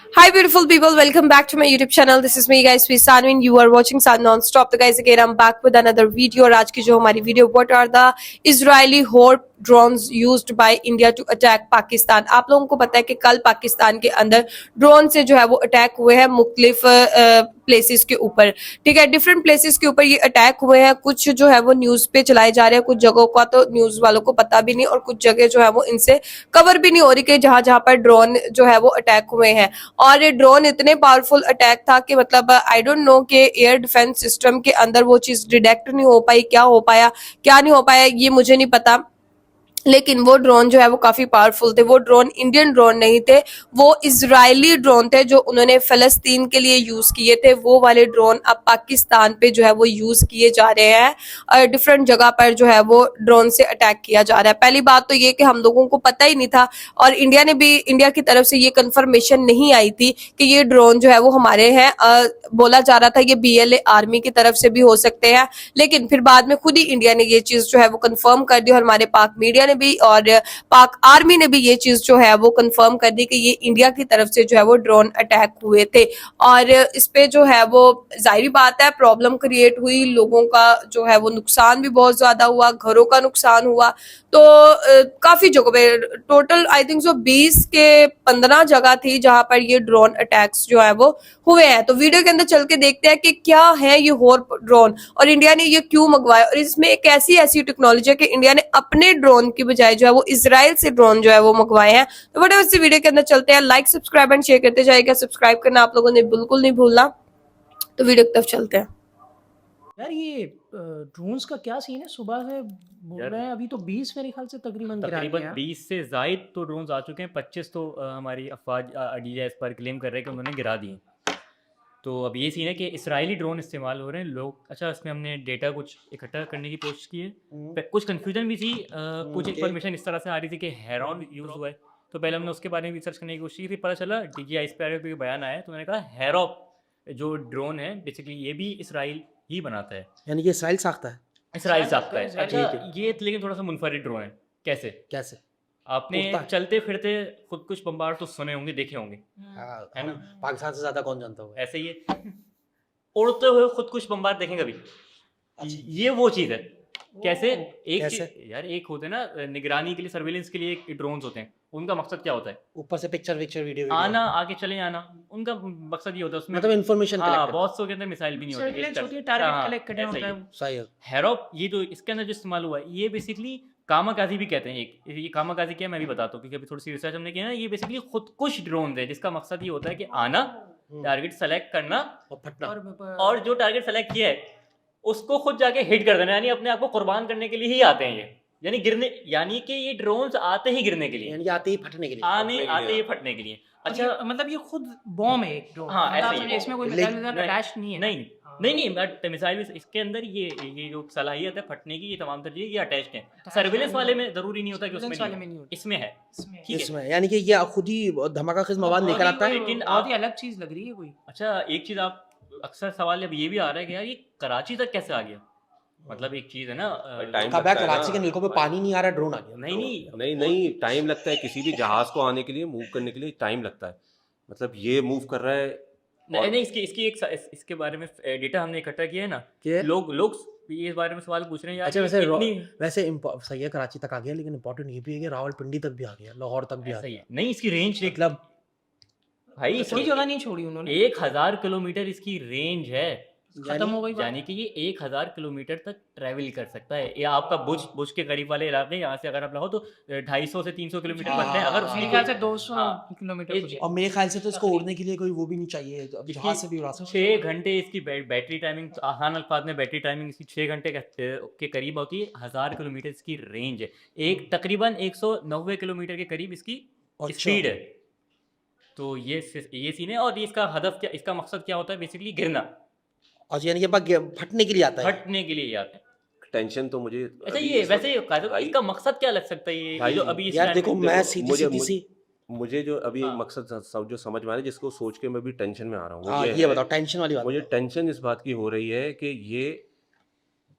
Hi, beautiful people. Welcome back to my YouTube channel. This is me, guys, Sweet Sanwin. You are watching Sun Non-Stop. तो guys, again, I'm back with another video. और आज की जो हमारी video, what are the Israeli horde drones used by India to attack Pakistan? आप लोगों को पता है कि कल पाकिस्तान के अंदर ड्रोन से जो है वो अटैक हुए हैं मुख्तलिफ प्लेसेस के ऊपर। ठीक है, डिफरेंट प्लेसेस के ऊपर ये अटैक हुए हैं। कुछ जो है वो न्यूज पे चलाए जा रहे हैं, कुछ जगहों का तो न्यूज वालों को पता भी नहीं, और कुछ जगह जो है वो इनसे कवर भी नहीं हो रही कि जहां जहां पर ड्रोन जो है वो अटैक हुए हैं। और ये ड्रोन इतने पावरफुल अटैक था कि मतलब आई डोंट नो कि एयर डिफेंस सिस्टम के अंदर वो चीज डिटेक्ट नहीं हो पाई, क्या हो पाया क्या नहीं हो पाया ये मुझे नहीं पता, लेकिन वो ड्रोन जो है वो काफी पावरफुल थे। वो ड्रोन इंडियन ड्रोन नहीं थे, वो इजरायली ड्रोन थे जो उन्होंने फलस्तीन के लिए यूज किए थे। वो वाले ड्रोन अब पाकिस्तान पे जो है वो यूज किए जा रहे हैं और डिफरेंट जगह पर जो है वो ड्रोन से अटैक किया जा रहा है। पहली बात तो ये कि हम लोगों को पता ही नहीं था, और इंडिया की तरफ से ये कंफर्मेशन नहीं आई थी कि ये ड्रोन जो है वो हमारे हैं। बोला जा रहा था ये BLA आर्मी की तरफ से भी हो सकते हैं, लेकिन फिर बाद में खुद ही इंडिया ने ये चीज जो है वो कंफर्म कर दी, और हमारे पाक मीडिया ने भी और पाक आर्मी ने भी ये चीज जो है वो कंफर्म कर दी कि ये इंडिया की तरफ से जो है वो ड्रोन अटैक हुए थे। और इस पे जो है वो जाहिर बात है प्रॉब्लम क्रिएट हुई, लोगों का जो है वो नुकसान भी बहुत ज्यादा हुआ, घरों का नुकसान हुआ। तो काफी जगहों पे टोटल आई थिंक सो 20 के 15 जगह थी जहां पर ये ड्रोन अटैक्स जो है वो हुए हैं। तो वीडियो के अंदर चल के देखते हैं कि क्या है ये हॉर ड्रोन और इंडिया ने ये क्यों मंगवाया, और इसमें एक ऐसी टेक्नोलॉजी है कि इंडिया ने अपने ड्रोन की बजाय जो है वो इसराइल से ड्रोन जो है वो मंगवाए हैं। तो बड़े इस वीडियो के अंदर चलते हैं, लाइक सब्सक्राइब एंड शेयर करते जाइएगा। सब्सक्राइब करना आप लोगों ने बिल्कुल नहीं भूलना। तो वीडियो की तरफ चलते हैं। यार ये ड्रोन्स का क्या सीन है? सुबह से बोल यार रहे हैं, अभी तो 20 मेरे ख्याल से तकरीबन गिरा दिए तकरीबन हैं। 20 से ज़ायद तो ड्रोन्स आ चुके हैं। 25 तो हमारी अफवाज अडलिया इस पर क्लेम कर रहे हैं कि उन्होंने गिरा दिए। तो अब ये सीन है कि इसराइली ड्रोन इस्तेमाल हो रहे हैं लोग। अच्छा, इसमें हमने डेटा कुछ इकट्ठा करने की कोशिश की है। कुछ कन्फ्यूजन भी थी, कुछ इन्फॉर्मेशन इस तरह से आ रही थी कि हेरॉन यूज़ हुआ है। तो पहले हमने उसके बारे में रिसर्च करने की कोशिश की, फिर पता चला DJI स्पैरो पे बयान आया, तो मैंने कहा हेरॉप जो ड्रोन है बेसिकली ये भी इसराइल ही बनाता है। यानी कि इसराइल साख्ता है। इसराइल साहब का है। इसराइल अच्छा, ठीक है। ये लेकिन थोड़ा सा मुनफरिद ड्रोन है। कैसे? कैसे? आपने उड़ता है। चलते फिरते खुद कुछ बम्बार तो सुने होंगे, देखे होंगे, हाँ, है हम ना? पाकिस्तान से ज्यादा कौन जानता होगा। ऐसे ही है। उड़ते हुए खुद कुछ बम्बार देखें कभी? अच्छा। ये वो चीज़ है। कैसे? एक कैसे? चीज यार, एक होते हैं ना निगरानी के लिए, सर्विलेंस के लिए एक ड्रोन्स होते हैं। उनका मकसद क्या होता है? ऊपर से पिक्चर वीडियो वीडियो आना, आगे चले आना। उनका मकसद ये होता है उसमें। मतलब इन्फॉर्मेशन हाँ, कलेक्ट बहुत सौ के अंदर मिसाइल भी नहीं होती। सर्विलेंस इस होती है, तरह- टारगेट हाँ, कलेक्ट करना ऐसा होता ही है। सही है। हेरोप ये जो इसके अंदर जो इस्तेमाल हुआ है, ये बेसिकली कामाकाजी भी कहते हैं। ये कामाकाजी क्या है मैं भी बताता हूँ, क्योंकि अभी थोड़ी सी रिसर्च हमने किया ना। ये बेसिकली खुद कुछ ड्रोन है जिसका मकसद ये होता है कि आना, टारगेट सेलेक्ट करना, और फटना। और जो टारगेट सेलेक्ट किया है उसको खुद जाके हिट कर देना। यानी अपने आप को कुर्बान करने के लिए ही आते हैं ये, यानी गिरने, यानी कि ये ड्रोन्स आते ही गिरने के लिए, यानी कि आते ही फटने के लिए। आते ही फटने के लिए। अच्छा, अच्छा, मतलब ये खुद बॉम्ब है एक ड्रोन। हाँ, मतलब ऐसे ही आप है। इसमें कोई लेकिन- मिसाइल अटैच नहीं है। नहीं नहीं, बट मिसाइल भी इसके अंदर ये जो सलाहियत है फटने की, ये तमाम तरह ये अटैच्ड है। सर्विलेंस वाले में जरूरी नहीं होता कि उसमें Surveillance वाले नहीं में हो। नहीं होता। इसमें है, ठीक है। इसमें यानी कि ये खुद ही धमाका खिज मवाद निकल आता है। लेकिन बहुत ही आप- अलग चीज लग रही है कोई। अच्छा, एक चीज आप अक्सर सवाल अब ये भी आ रहा है कि यार ये कराची तक कैसे आ गया? मतलब एक चीज है ना, टाइम कब लगता है कराची के ना। नीलकों पे पानी नहीं आ रहा, ड्रोन आ गया। नहीं नहीं, नहीं नहीं, टाइम लगता है किसी भी जहाज को आने के लिए, मूव करने के लिए टाइम लगता है। मतलब ये मूव कर रहा है। नहीं नहीं, इसके बारे में डेटा हमने इकट्ठा किया है ना। क्या? लोग ये इस बारे में सवाल पूछ रहे हैं यार। अच्छा, इतनी सही है, कराची तक आ गया, लेकिन इंपॉर्टेंट ये भी है कि रावलपिंडी तक भी आ गया, लाहौर तक भी आ ऐसा ही गया। है। नहीं, इसकी रेंज मतलब भाई कोई जगह नहीं छोड़ी उन्होंने। 1000 किलोमीटर इसकी रेंज है। खत्म हो गई बात। यानी कि ये 1000 किलोमीटर तक ट्रैवल कर सकता है। ये आपका बुज के करीब वाले इलाके, यहाँ से अगर आप लाओ तो 250 से 300 किलोमीटर हाँ, बनते हैं। अगर मेरे उसकी ख्याल से 200 हाँ, किलोमीटर कुछ है। और मेरे ख्याल से तो इसको उड़ने के लिए कोई वो भी नहीं चाहिए, अब जहाज से भी उड़ा सकते। 6 घंटे इसकी बैटरी टाइमिंग, आसान अल्फाज में बैटरी टाइमिंग इसकी 6 घंटे के करीब होती है। 1000 किलोमीटर इसकी रेंज है। एक तकरीबन 190 किलोमीटर के करीब इसकी अच्छा। स्पीड है। तो ये सीन है। और इसका हदफ क्या, इसका मकसद क्या होता है? बेसिकली गिरना, और यानी कि फटने के लिए आता है। फटने के लिए आते हैं। टेंशन तो मुझे अच्छा, अभी ये इस वैसे भाई- इसका मकसद क्या लग सकता है? ये भाई, जो अभी इस यार टाइम देखो, में- मैं देखो, सीधी मुझे- सीधी सी मुझे जो अभी हाँ। एक मकसद जो समझ में आ रहा है, जिसको सोच के मैं भी टेंशन में आ रहा हूँ, वो हाँ, ये ये है। बताओ, टेंशन वाली बात मुझे बताओ। टेंशन इस बात की हो रही है कि ये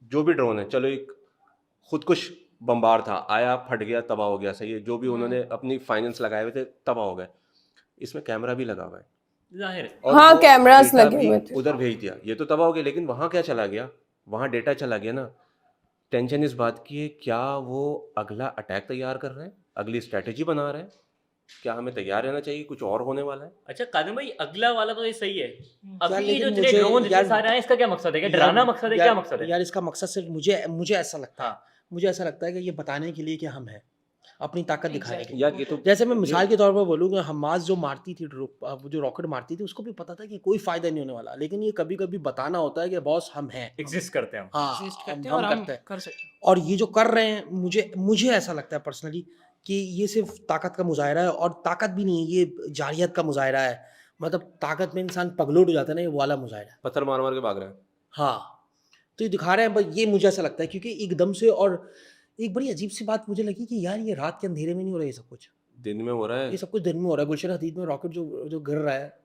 जो भी ड्रोन है, चलो एक खुदकुश बम्बार था, आया फट गया, तबाह हो गया, सही है। जो भी उन्होंने अपनी फाइनेंस लगाए हुए थे तबाह हो गए। इसमें कैमरा भी लगा हुआ है जाहिर है। और हाँ, वो कैमरास डेटा लगे भी हुए थे। उधर भेज दिया, ये तो तबाह हो गया। लेकिन वहाँ क्या चला गया, वहाँ डेटा चला गया ना। टेंशन इस बात की है, क्या वो अगला अटैक तैयार कर रहे हैं, अगली स्ट्रेटेजी बना रहे हैं, क्या हमें तैयार रहना चाहिए, कुछ और होने वाला है। अच्छा कादम भाई, अगला वाला तो ये सही है, अभी ये लेकिन जो इतने मुझे ड्रोन इतने यार- सारे आए, इसका क्या मकसद है? क्या यार- डराना मकसद है? क्या मकसद है? यार इसका मकसद सिर्फ मुझे ऐसा लगता है, हाँ। मुझे ऐसा लगता है कि ये बताने के लिए कि हम हैं, अपनी ताकत दिखाने के लिए। यार ये तो जैसे मैं मिसाल के तौर पर बोलूँगा, हमास जो मारती थी जो रॉकेट मारती थी, उसको भी पता था कि कोई फायदा नहीं होने वाला, लेकिन ये कभी कभी बताना होता है कि बॉस हम हैं। एग्जिस्ट करते हैं हम। हाँ, एग्जिस्ट करते हम हैं और हम करते हैं। कर सकते हैं। और ये जो कर रहे हैं, मुझे ऐसा लगता है पर्सनली कि ये सिर्फ ताकत का मुजाहरा है, और ताकत भी नहीं है, ये जारियत का मुजाहरा है। मतलब ताकत में इंसान पगलोट हो जाता है ना, ये वाला मुजाहरा है। पत्थर मार मार के भाग रहे हैं। हाँ, तो ये दिखा रहे हैं, बस ये मुझे ऐसा लगता है, क्योंकि एकदम से। और एक बड़ी अजीब सी बात मुझे लगी कि यार ये रात के अंधेरे में नहीं हो रहा है, ये सब कुछ, दिन में हो रहा है। ये सब कुछ दिन में हो रहा है। गुलशन हदीद में रॉकेट जो गिर रहा है,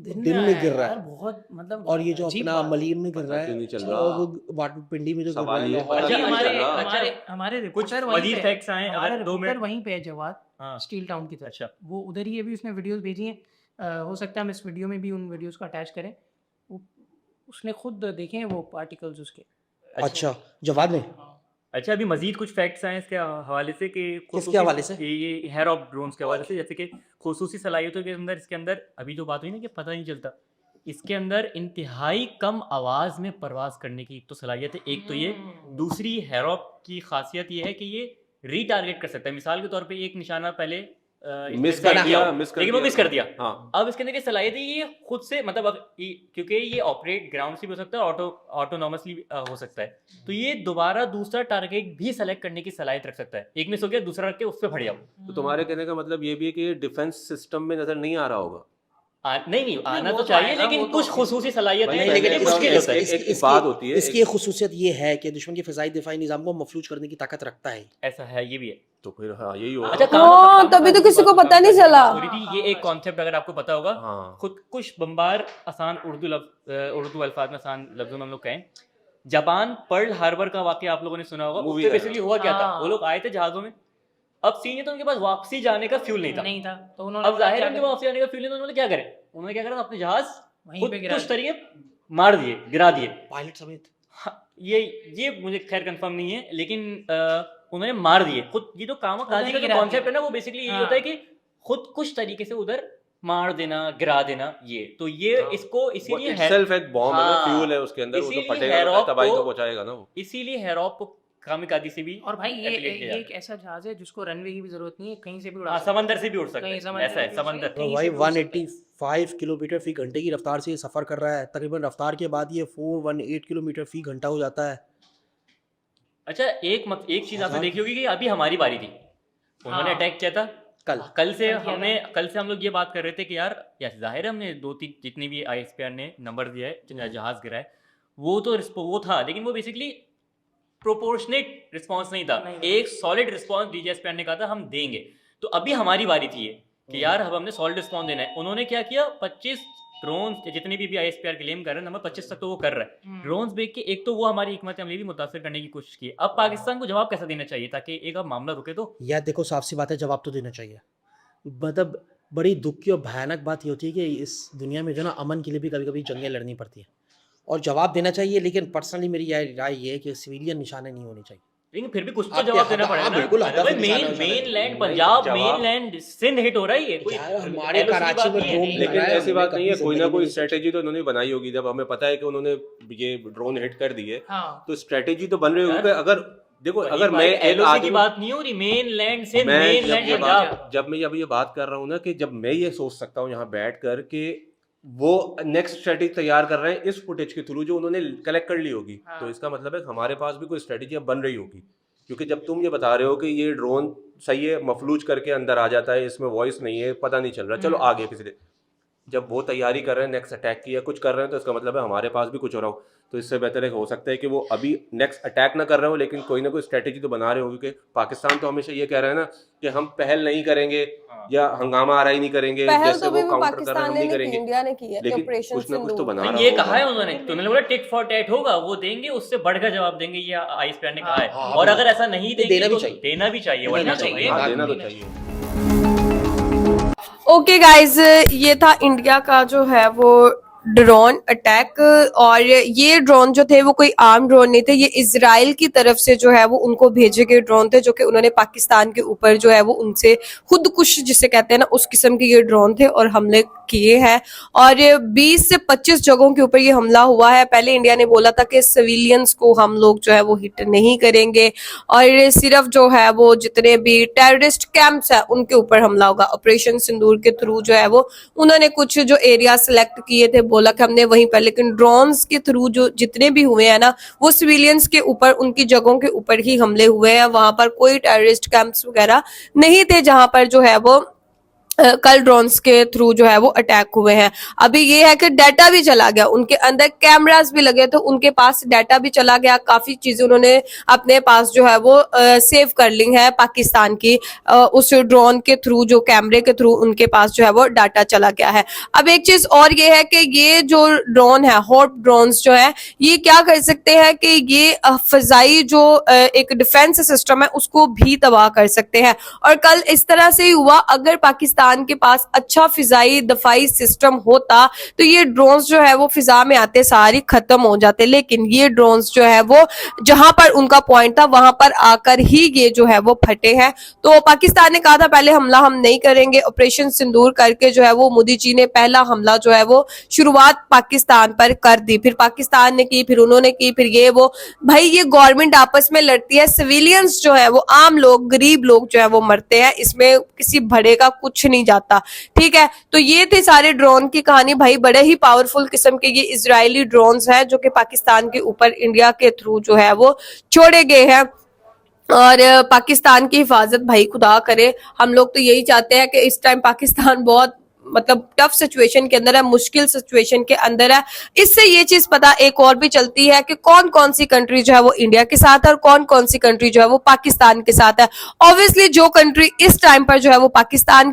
दिन आया में है गिर रहा यार, है। बहुत मतलब और ये जो अजीब अपना बात है। मलीम में गिर पता रहा क्यों है, नहीं चल और रहा? वो वाटरपिंडी में जो गिर सवाल रहा ये है, है, पता अच्छा, क्यों नहीं हमारे चल रहा? हमारे कुछ रिपोर्टर वहीं मजीद पे है। फैक्ट्स आए, हमारे अगर 2 रिपोर्टर मिनट। वहीं पे है, जवाद हाँ। स्टील टाउन की तरफ। अच्छा। वो उधर ही है, भी उसने वीडियोस भेजी हैं। हो सकता है हम इस वीडियो में भी उन वीडियोस को अटैच करें। वो उसने खुद देखे हैं वो पार्टिकल्स उसके। अच्छा जवाद में अच्छा, अभी मजीद कुछ फैक्ट्स आए इसके हवाले से कि किसके हवाले से? ये हेयर ऑफ ड्रोन्स के हवाले से, जैसे कि खुसूसी सलाहियतों के अंदर, इसके अंदर अभी जो बात हुई ना कि पता नहीं चलता, इसके अंदर इंतहाई कम आवाज़ में परवाज करने की तो सलाहियत है। एक तो ये, दूसरी हेयर ऑफ की खासियत ये है कि ये रीटारगेट कर सकता है। मिसाल के तौर पे एक निशाना पहले मिस कर दिया, लेकिन वो मिस कर दिया। हाँ, अब इसके अंदर ये सलाहियत है, ये खुद से मतलब क्योंकि ये ऑपरेट ग्राउंड से भी हो सकता है, ऑटोनॉमसली हो सकता है, तो ये दोबारा दूसरा टारगेट भी सेलेक्ट करने की सलाहियत रख सकता है। एक मिस हो गया, दूसरा रख के उस पर फट जाओ। तो तुम्हारे कहने का मतलब ये भी है कि ये डिफेंस सिस्टम में नजर नहीं आ रहा होगा। नहीं आना वो तो तो चाहिए, आएगा, लेकिन वो तो कुछ खुसूसी सलाहियत भाई, है, लेकिन लेकिन इसके- मुश्किल होता है। एक बात होती है, इसकी एक खुसूसियत ये है कि दुश्मन के फ़िज़ाई दिफाई निज़ाम को मफलूज करने की ताकत रखता है। ऐसा है, ये भी है। तो फिर हाँ यही होगा। अच्छा, हाँ, तभी तो किसी को पता नहीं चला। ये एक कॉन्सेप्ट अगर आपको पता होगा, हाँ। खुद कुछ बम्बार आसान उर्दू अल्फाज में आसान लफ्जों में हम लोग कहें, जापान पर्ल हार्बर का वाकया आप लोगों ने सुना होगा। Movie उससे है। बेसिकली हुआ क्या था, हाँ। वो लोग आए थे जहाजों में, अब सीन ये तो उनके पास वापसी जाने का फ्यूल नहीं था। नहीं था, तो उन्होंने अब जाहिर है क्या उनके करा? वापसी जाने का फ्यूल नहीं था, उन्होंने क्या करे, उन्होंने क्या करा, अपने जहाज वहीं खुद पे गिरा कुछ दिए। तरीके मार दिए, गिरा दिए। पायलट समेत। हाँ, ये मुझे खैर कंफर्म नहीं है, लेकिन उन्होंने मार दिए खुद। ये जो कामा काजी का जो गिरा कॉन्सेप्ट दिए। है ना, वो बेसिकली यही हाँ। होता है कि खुद कुछ तरीके से उधर मार देना, गिरा देना। ये तो ये हाँ। इसको वो इसीलिए itself एक बॉम्ब है ना, हाँ। फ्यूल है उसके अंदर, वो तो इसीलिए फटेगा, हेरोप तबाही तो को- पहुंचाएगा ना वो। इसीलिए हेरोप को कामिकाजी से भी और भाई ये affiliate किया एक ऐसा जहाज है जिसको रनवे की भी जरूरत नहीं है, कहीं से भी उड़ा हाँ, सकते हैं। समंदर से भी उड़ सकता कहीं है, समंदर ऐसा है से भी उड़ समंदर। सकते तो कहीं भाई से भी उड़ सकते हैं। 185 किलोमीटर फी घंटे की रफ्तार से ये सफ़र कर रहा है। तकरीबन रफ्तार के बाद ये 418 किलोमीटर फी घंटा हो जाता है। अच्छा, एक चीज आपने देखी होगी कि अभी हमारी बारी थी, उन्होंने हाँ। अटैक किया था कल कल से किया कल से हम लोग ये बात कर रहे थे कि यार जाहिर है, हमने 2-3 जितनी भी ISPR ने नंबर दिया है, जहाज गिरा है, वो तो वो था, लेकिन वो बेसिकली प्रोपोर्शनेट रिस्पांस नहीं था। नहीं। एक सॉलिड रिस्पांस DJSPR ने कहा था हम देंगे। तो अभी हमारी बारी थी ये कि यार अब हमने सॉलिड रिस्पांस देना है। उन्होंने क्या किया, 25 ड्रोन जितने भी ISPR क्लेम कर रहे हैं, नंबर 25 तक तो वो कर रहा है। ड्रोन्स देख के एक तो वो हमारी हिकमत अमली भी मुतासर करने की कोशिश की। अब पाकिस्तान को जवाब कैसा देना चाहिए ताकि एक अब मामला रुके? तो यार देखो, साफ सी बात है, जवाब तो देना चाहिए। मतलब बड़ी दुख की और भयानक बात ये होती है कि इस दुनिया में जो ना, अमन के लिए भी कभी कभी जंगें लड़नी पड़ती हैं, और जवाब देना चाहिए। लेकिन पर्सनली मेरी राय ये है कि सिविलियन निशाने नहीं होने चाहिए। लेकिन फिर भी कुछ तो आपके जवाब देना हाँ, पड़ेगा हाँ, ना। बिल्कुल, अरे भाई, निशाना मेन लैंड नहीं, पंजाब, जवाब- मेन लैंड सिंध हिट हो रहा है, ये कोई यार हमारे LOC की कराची बात में नहीं है। ड्रोन लेकिन लगाया, ऐसी बात हमने नहीं है, कभी कोई ना जिंदगी कोई में स्ट्रेटेजी तो उन्होंने बनाई होगी। जब हमें पता है कि उन्होंने ये ड्रोन हिट कर दी है, हाँ। तो स्ट्रेटेजी तो बन रही होगी। यार, अगर देखो, वही अगर भाई, मैं एक LOC की आदमी, बात नहीं हो रही, मेन लैंड से मैं मेन जब लैंड ये पंजाब। जब मैं अब ये बात कर रहा हूँ ना, कि जब मैं ये सोच सकता हूँ यहाँ बैठ कर कि वो नेक्स्ट स्ट्रेटेजी तैयार कर रहे हैं इस फुटेज के थ्रू जो उन्होंने कलेक्ट कर ली होगी, हाँ। तो इसका मतलब है हमारे पास भी कोई स्ट्रेटेजी अब बन रही होगी। क्योंकि जब तुम ये बता रहे हो कि ये ड्रोन सही है, मफलूज करके अंदर आ जाता है, इसमें वॉइस नहीं है, पता नहीं चल रहा, चलो आगे पिछले, जब वो तैयारी कर रहे हैं नेक्स्ट अटैक की या कुछ कर रहे हैं, तो इसका मतलब है हमारे पास भी कुछ हो रहा हो। तो इससे बेहतर है, हो सकता है कि वो अभी नेक्स्ट अटैक ना कर रहे हो, लेकिन कोई ना कोई स्ट्रेटेजी तो बना रहे हो। क्योंकि पाकिस्तान तो हमेशा ये कह रहा है ना कि हम पहल नहीं करेंगे या हंगामा आराई नहीं करेंगे, पहल जैसे तो भी वो काउंटर कर रहे पाकिस्तान हैं हम ने नहीं नहीं की, करेंगे। इंडिया ने की है लेकिन ऑपरेशन कुछ ना कुछ तो सिंदूर। बना नहीं, रहा ये होगा। कहा है उन्होंने, तो उन्होंने बोला टिट फॉर टैट होगा, वो देंगे, उससे बढ़कर जवाब देंगे, ये ISPR ने कहा है। हाँ, और अगर ऐसा नहीं तो देंगे देना भी तो चाहिए। देना भी चाहिए, देना वरना चाहिए। चाहिए। हाँ, हाँ, देना तो देना चाहिए। ओके गाइज, ये था इंडिया का जो है वो ड्रोन अटैक। और ये ड्रोन जो थे वो कोई आर्म ड्रोन नहीं थे, ये इजराइल की तरफ से जो है वो उनको भेजे गए ड्रोन थे, जो कि उन्होंने पाकिस्तान के ऊपर जो है वो उनसे खुदकुश जिसे कहते हैं ना, उस किस्म के ये ड्रोन थे और हमले किए हैं। और 20 से 25 जगहों के ऊपर ये हमला हुआ है। पहले इंडिया ने बोला था कि सिविलियंस को हम लोग जो है वो हिट नहीं करेंगे और सिर्फ जो है वो जितने भी टेररिस्ट कैंप्स है उनके ऊपर हमला होगा। ऑपरेशन सिंदूर के थ्रू जो है वो उन्होंने कुछ जो एरिया सेलेक्ट किए थे, बोला कि हमने वहीं पर, लेकिन ड्रोन्स के थ्रू जो जितने भी हुए हैं ना, वो सिविलियंस के ऊपर, उनकी जगहों के ऊपर ही हमले हुए हैं। वहां पर कोई टेररिस्ट कैंप्स वगैरह नहीं थे जहां पर जो है वो कल ड्रोन्स के थ्रू जो है वो अटैक हुए हैं। अभी ये है कि डाटा भी चला गया, उनके अंदर कैमरास भी लगे तो उनके पास डाटा भी चला गया। काफी चीजें उन्होंने अपने पास जो है वो सेव कर ली है पाकिस्तान की, उस ड्रोन के थ्रू, जो कैमरे के थ्रू उनके पास जो है वो डाटा चला गया है। अब एक चीज और ये है कि ये जो ड्रोन है, हॉट ड्रोन्स जो है, ये क्या कर सकते हैं कि ये फजाई जो एक डिफेंस सिस्टम है उसको भी तबाह कर सकते हैं। और कल इस तरह से ही हुआ। अगर पाकिस्तान के पास अच्छा फिजाई दफाई सिस्टम होता तो ये ड्रोन्स जो है वो फिजा में आते सारी खत्म हो जाते, लेकिन ये ड्रोन्स जो है वो जहां पर उनका पॉइंट था वहां पर आकर ही ये जो है वो फटे हैं। तो पाकिस्तान ने कहा था पहले हमला हम नहीं करेंगे, ऑपरेशन सिंदूर करके जो है वो मोदी जी ने पहला हमला जो है वो शुरुआत पाकिस्तान पर कर दी, फिर पाकिस्तान ने की, फिर उन्होंने की, फिर ये वो। भाई ये गवर्नमेंट आपस में लड़ती है, सिविलियंस जो है वो आम लोग, गरीब लोग जो है वो मरते हैं, इसमें किसी भड़े का कुछ नहीं जाता। ठीक है, तो ये थे सारे ड्रोन की कहानी। भाई बड़े ही पावरफुल किस्म के ये इजरायली ड्रोन्स हैं जो कि पाकिस्तान के ऊपर इंडिया के थ्रू जो है वो छोड़े गए हैं। और पाकिस्तान की हिफाजत भाई खुदा करे। हम लोग तो यही चाहते हैं कि इस टाइम पाकिस्तान बहुत मतलब टफ सिचुएशन के अंदर है, मुश्किल सिचुएशन के अंदर है। इससे ये चीज पता एक और भी चलती है कि कौन कौन सी कंट्री जो है वो इंडिया के साथ है और कौन कौन सी कंट्री जो है वो पाकिस्तान के साथ है। ऑब्वियसली जो कंट्री इस टाइम पर जो है वो पाकिस्तान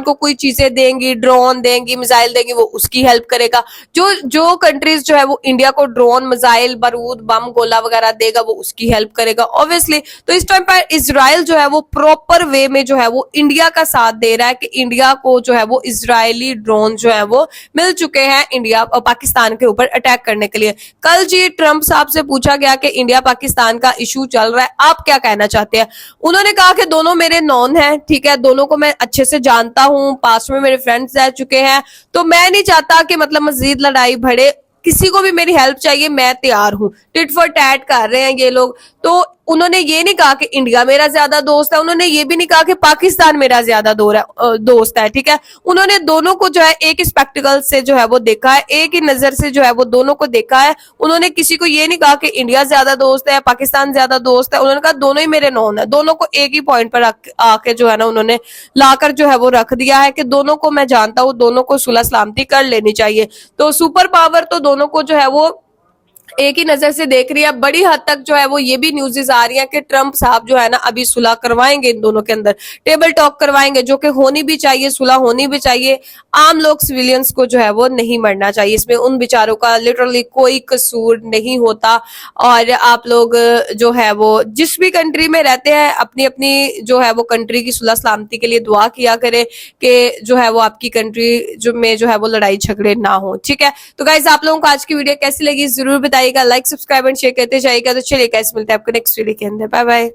को कोई चीजें देंगी, ड्रोन देंगी, मिसाइल देंगी, वो उसकी हेल्प करेगा। जो कंट्रीज जो है वो इंडिया को ड्रोन, मिसाइल, बारूद, बम, गोला वगैरह देगा, वो उसकी हेल्प करेगा ऑब्वियसली। तो इस टाइम पर इजराइल जो है वो प्रॉपर वे में जो है वो इंडिया का साथ दे रहा है कि इंडिया को जो है वो इजरायली ड्रोन जो है वो मिल चुके हैं इंडिया और पाकिस्तान के ऊपर अटैक करने के लिए। कल जी ट्रंप साहब से पूछा गया कि इंडिया पाकिस्तान का इशू चल रहा है, आप क्या कहना चाहते हैं? उन्होंने कहा कि दोनों मेरे नॉन हैं, ठीक है, दोनों को मैं अच्छे से जानता हूं, पास में मेरे फ्रेंड्स रह चुके हैं, तो मैं नहीं चाहता कि मतलब मजीद लड़ाई बढ़े। किसी को भी मेरी हेल्प चाहिए, मैं तैयार हूं। टिट फॉर टैट कर रहे हैं ये लोग। तो उन्होंने ये नहीं कहा कि इंडिया मेरा ज्यादा दोस्त है, उन्होंने ये भी नहीं कहा कि पाकिस्तान मेरा ज्यादा दोस्त है, ठीक है। उन्होंने दोनों को जो है एक स्पेक्टिकल से जो है वो देखा है, एक ही नजर से जो है वो दोनों को देखा है। उन्होंने किसी को ये नहीं कहा कि इंडिया ज्यादा दोस्त है, पाकिस्तान ज्यादा दोस्त है। उन्होंने कहा दोनों ही मेरे नॉन है, दोनों को एक ही पॉइंट पर आके जो है ना उन्होंने लाकर जो है वो रख दिया है कि दोनों को मैं जानता हूँ, दोनों को सुलह सलामती कर लेनी चाहिए। तो सुपर पावर तो दोनों को जो है वो एक ही नजर से देख रही है। बड़ी हद तक जो है वो ये भी न्यूज़ेस आ रही है कि ट्रंप साहब जो है ना अभी सुलह करवाएंगे, इन दोनों के अंदर टेबल टॉक करवाएंगे, जो कि होनी भी चाहिए, सुलह होनी भी चाहिए। आम लोग, सिविलियंस को जो है वो नहीं मरना चाहिए, इसमें उन बेचारों का लिटरली कोई कसूर नहीं होता। और आप लोग जो है वो जिस भी कंट्री में रहते हैं, अपनी अपनी जो है वो कंट्री की सुलह सलामती के लिए दुआ किया करें कि जो है वो आपकी कंट्री जो है वो लड़ाई झगड़े ना हो, ठीक है। तो गाइज आप लोगों को आज की वीडियो कैसी लगी जरूर बताइएगा, लाइक, सब्सक्राइब एंड शेयर करते जाइएगा। तो चलिए गाइस मिलते हैं आपको नेक्स्ट वीडियो के अंदर, बाय बाय।